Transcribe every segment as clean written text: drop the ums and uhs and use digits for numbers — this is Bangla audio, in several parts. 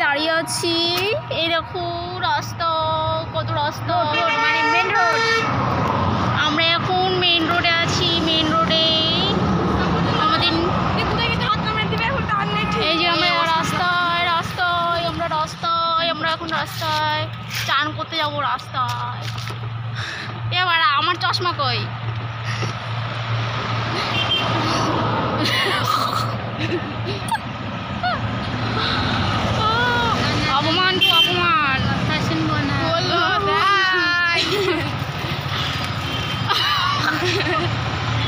দাঁড়িয়ে আছি। এই দেখো রাস্তা, কত রাস্তা, মানে মেন রোড। আমরা এখন মেন রোডে আছি। মেন রোডে আমাদের এই যে আমরা আমরা এখন রাস্তায় চান করতে যাবো রাস্তায়। এবার আমার চশমা কই? অপমান তো অপমান।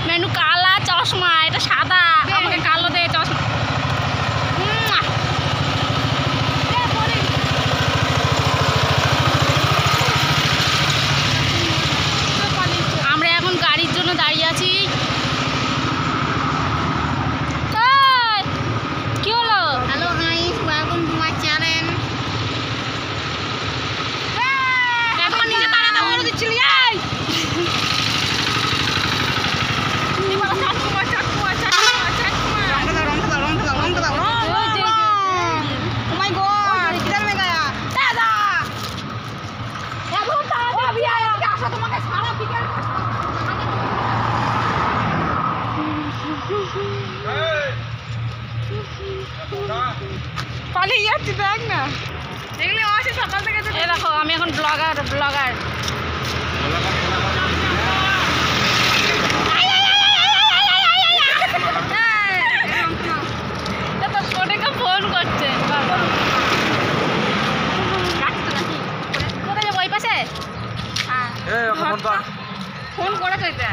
মেনু কালা চশমা, এটা সাদা, আমাকে কালো দে চশমা। আমরা এখন গাড়ির জন্য দাঁড়িয়ে আছি। কি হলো? Hello guys, welcome to my channel. এখন নিজে তাড়াতাড়ি বলে দিচ্ছিলি এই পালিয়ে যাচ্ছি, দেখ না দেখলে আসে সকাল থেকে। দেখো আমি এখন ব্লগার। ফোন করছে কোথায় যাবো? ওই পাশে ফোন করে চাইতে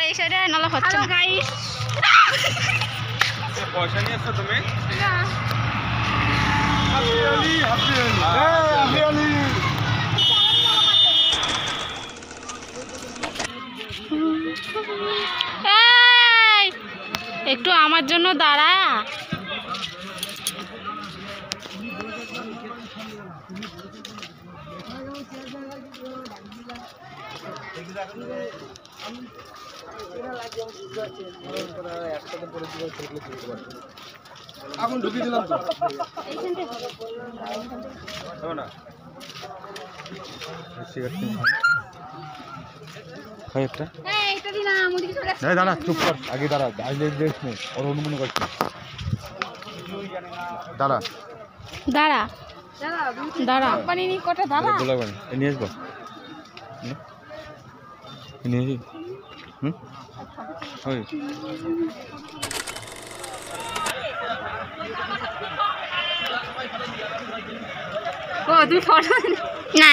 এই সাইডে নালা হচ্ছে না। পয়সা নিয়ে এসছো তুমি? একটু আমার জন্য দাঁড়া। এখন ঢুকিয়ে দিলাম তো না। দাঁড়া, চুপ কর, আগে দাঁড়া, দেখ নেই ওর অনুমান করছি। দাঁড়া দাঁড়া দাঁড়া পানি নি কটা দাঁড়া নিয়ে আসবো, নিয়ে আসি। ও তুই ফটো না,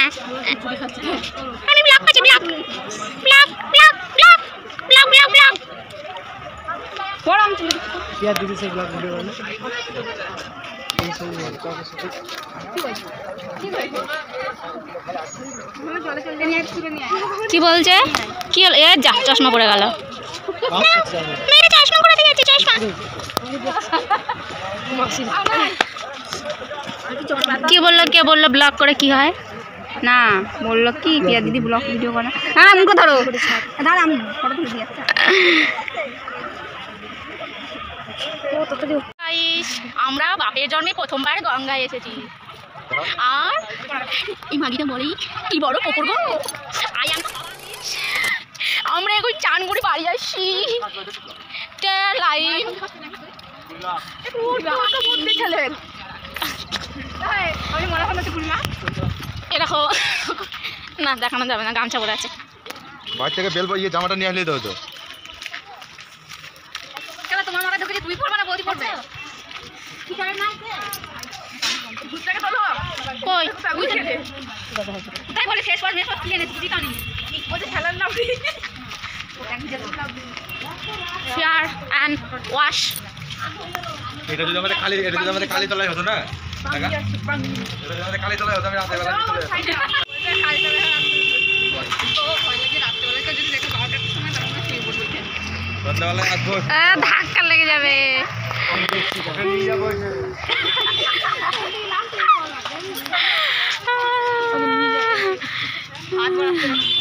আমি ব্লগ করছি। ব্লগ ফোরাম क्या दीदी से ब्लॉग वीडियो वाले কি বলছে? কি হলো? এ যা চশমা পড়ে গেল। মেরে চশমা পড়ে দিয়েছে, চশমা। কি বললো? কে বললো ব্লগ করে কি হয়? না বললো কি পিয়া দিদি ব্লগ ভিডিও করে। হ্যাঁ মুখে ধরো, দাঁড়া আমি ফটো তুলে দিই। আমরা বাপের জন্মে প্রথমবার গঙ্গায় এসেছি। আর এই মাগিটা বলি কি বড় পুকুর গো। আমরা এখন চান করে বাড়ি আসছি। লাইন এরকম না দেখানো যাবে না, গামছা পরে আছে। বাড়ি থেকে বেল ইয়ে জামাটা নিয়ে আসলেই তো হতো। তোমার মাথায় ঢুকে তুমি পড়বে না, বৌদি পড়বে। তাই বলে শেষ পর কি এনেছি বুঝি কানি খেলার নাম ফেয়ার অ্যান্ড ওয়াশ। এটা যদি আমাদের কালী তলায় হতো না, এটা যদি আমাদের কালী তলায় হতো আমি রাতে বেলা সন্ধ্যাবেলায় আসবো ধাক্কা লেগে যাবে। ওকে নিয়ে যাবো হাত বাড়াতে